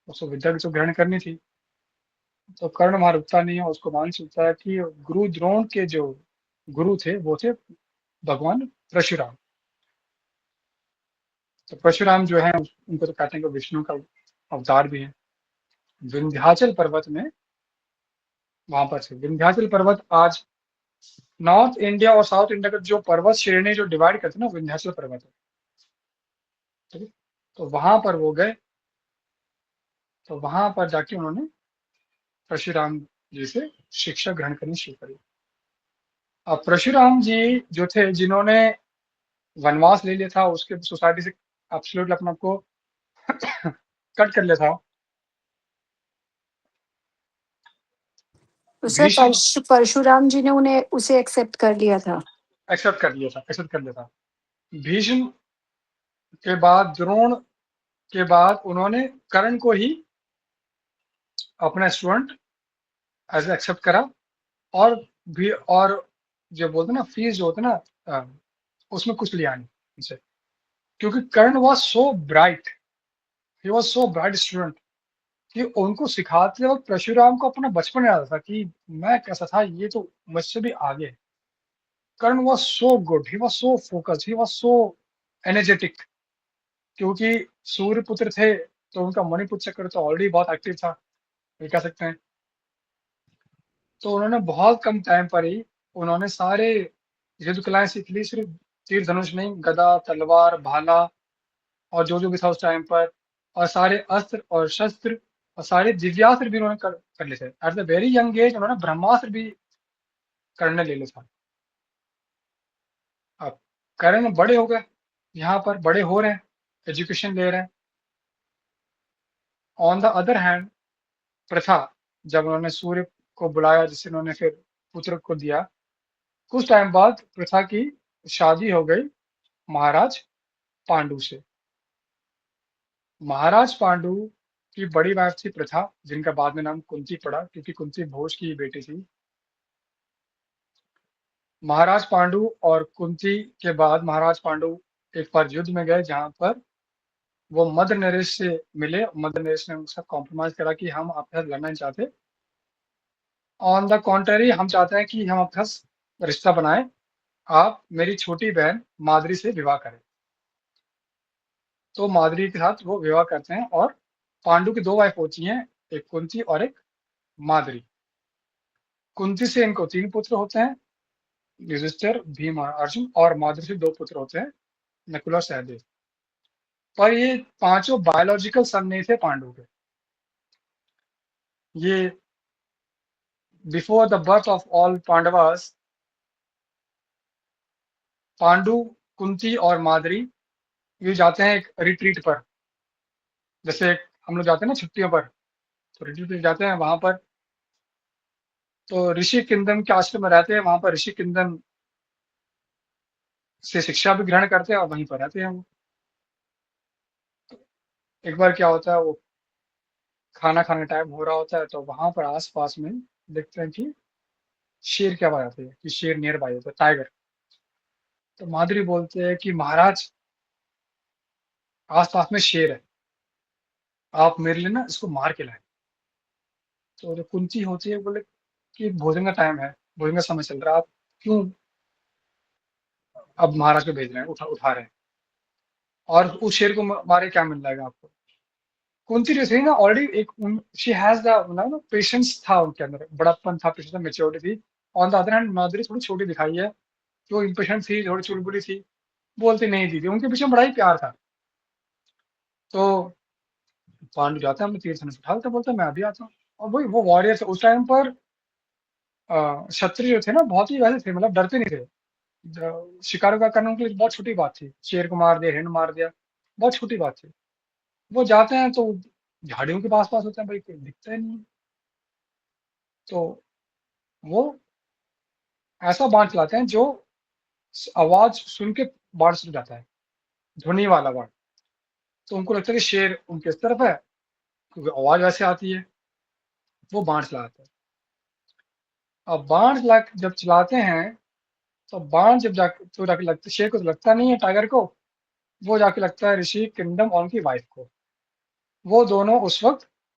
उसको विद्या की तो ग्रहण करनी थी। तो कर्ण वहां रुकता नहीं है, उसको मान चुकता है कि गुरु द्रोण के जो गुरु थे वो थे भगवान परशुराम। तो परशुराम जो है उनको तो कहते हैं कि विष्णु का अवतार भी है। विंध्याचल पर्वत में वहां पर से विंध्याचल पर्वत आज नॉर्थ इंडिया और साउथ इंडिया का जो पर्वत श्रेणी जो डिवाइड करते हैं ना, विंध्याचल पर्वत है। ठीक है। तो वहां पर वो गए, तो वहां पर जाके उन्होंने परशुराम जी से शिक्षा ग्रहण करनी शुरू करी। अब परशुराम जी जो थे, जिन्होंने वनवास ले लिया था, उसके सोसाइटी से एब्सोल्युटली अपने आप को कट कर लिया था। तो सर भीष्म परशुराम जी ने उन्हें उसे एक्सेप्ट कर लिया था। एक्सेप्ट कर लिया था। भीष्म के बाद, द्रोण के बाद उन्होंने कर्ण को ही अपना स्टूडेंट एज एक्सेप्ट करा। और भी और जो बोलते ना फीस जो होता ना, अ, उसमें कुछ लिया नहीं उनसे, क्योंकि Karna was so bright, he was so bright student कि उनको सिखाते वक्त परशुराम को अपना बचपन याद आता था कि मैं कैसा था, ये तो मुझसे भी आगे है। Karna was so good, he was so focused, he was so energetic. क्योंकि सूर्य पुत्र थे तो उनका मणिपुत्र चक्र तो ऑलरेडी बहुत एक्टिव था, ये कह सकते हैं। तो उन्होंने बहुत कम टाइम पर ही उन्होंने सारे युद्ध कलाएं सीख ली। सिर्फ तीर धनुष नहीं, गदा, तलवार, भाला और जो भी था उस टाइम पर, और सारे अस्त्र और शस्त्र और सारे दिव्यास्त्र भी उन्होंने कर लिए थे। At the very young age उन्होंने ब्रह्मास्त्र भी करने ले लिया था। अब करण बड़े हो गए, यहाँ पर बड़े हो रहे हैं, एजुकेशन ले रहे हैं। ऑन द अदर हैंड प्रथा, जब उन्होंने सूर्य को बुलाया, जिससे उन्होंने फिर पुत्र को दिया, कुछ टाइम बाद प्रथा की शादी हो गई महाराज पांडु से। महाराज पांडु की बड़ी वाइफ थी प्रथा, जिनका बाद में नाम कुंती पड़ा, क्योंकि कुंती भोज की बेटी थी। महाराज पांडु और कुंती के बाद महाराज पांडु एक बार युद्ध में गए, जहां पर वो मद्र नरेश से मिले। मद्र नरेश ने उनसे कॉम्प्रोमाइज करा कि हम आपके साथ लड़ना नहीं चाहते, ऑन द कॉन्ट्ररी हम चाहते हैं कि हम आपके साथ रिश्ता बनाए, आप मेरी छोटी बहन माद्री से विवाह करें। तो माद्री के साथ वो विवाह करते हैं, और पांडु की दो वाइफ होती हैं, एक कुंती और एक माद्री। कुंती से इनको 3 पुत्र होते हैं, युधिष्ठिर, भीम और अर्जुन, और माद्री से 2 पुत्र होते हैं, नकुल और सहदेव। पर ये पांचों बायोलॉजिकल सन नहीं थे पांडु के। ये before the birth of all Pandavas, Pandu, Kunti और माद्री ये जाते हैं एक रिट्रीट पर। जैसे हम लोग जाते हैं ना छुट्टियों पर, तो रिट्रीट पे जाते हैं, वहां पर तो ऋषि किंदन के आश्रम में रहते हैं। वहां पर ऋषि किंदन से शिक्षा भी ग्रहण करते हैं और वहीं पर रहते हैं वो। एक बार क्या होता है, वो खाना खाने टाइम हो रहा होता है, तो वहां पर आस-पास में देखते हैं कि शेर की आवाज आती है, कि शेर नियर बाय होता है, टाइगर। तो माधुरी बोलते हैं कि महाराज, आस-पास में शेर है, आप मेरे लिए ना इसको मार के लाएं। तो जो कुंती होती है बोले कि भोजन का टाइम है, भोजन का समय चल रहा है, आप क्यों अब महाराज को भेज रहे हैं, उठा रहे हैं, और उस शेर को मारे क्या मिल जाएगा आपको। कुंती जो थी ना, ऑलरेडी एक शी हैज द पेशेंस था उनके अंदर, बड़प्पन था, पेशेंस, मेच्योरिटी थी। ऑन द अदर हैंड माधुरी थोड़ी छोटी दिखाई है, जो इम्पेशेंट थी, थोड़ी चुलबुली थी, बोलती नहीं थी, उनके पीछे बड़ा ही प्यार था। तो पांडु जाता है, हम तीर धनुष उठा लेते, बोलता है मैं अभी आता हूँ। और वही वो वॉरियर थे उस टाइम पर। क्षत्रिय जो थे ना, बहुत ही वैसे थे, मतलब डरते नहीं थे। शिकार का करना उनके लिए बहुत छोटी बात थी, शेर को मार दिया, हिरण मार दिया, बहुत छोटी बात थी। वो जाते हैं तो झाड़ियों के पास पास होते हैं, भाई कोई दिखता ही नहीं। तो वो ऐसा बाण चलाते हैं जो आवाज सुन के बाण सुन जाता है, ध्वनि वाला बाण। तो उनको लगता है कि शेर उनके इस तरफ है, क्योंकि आवाज वैसे आती है, वो बाण चलाते हैं। अब बाण जब चलाते हैं, तो बाण जब जाके तो जाके लगता, शेर को तो लगता नहीं है, टाइगर को, वो जाके लगता है ऋषि किंगडम और उनकी वाइफ को। वो दोनों उस वक्त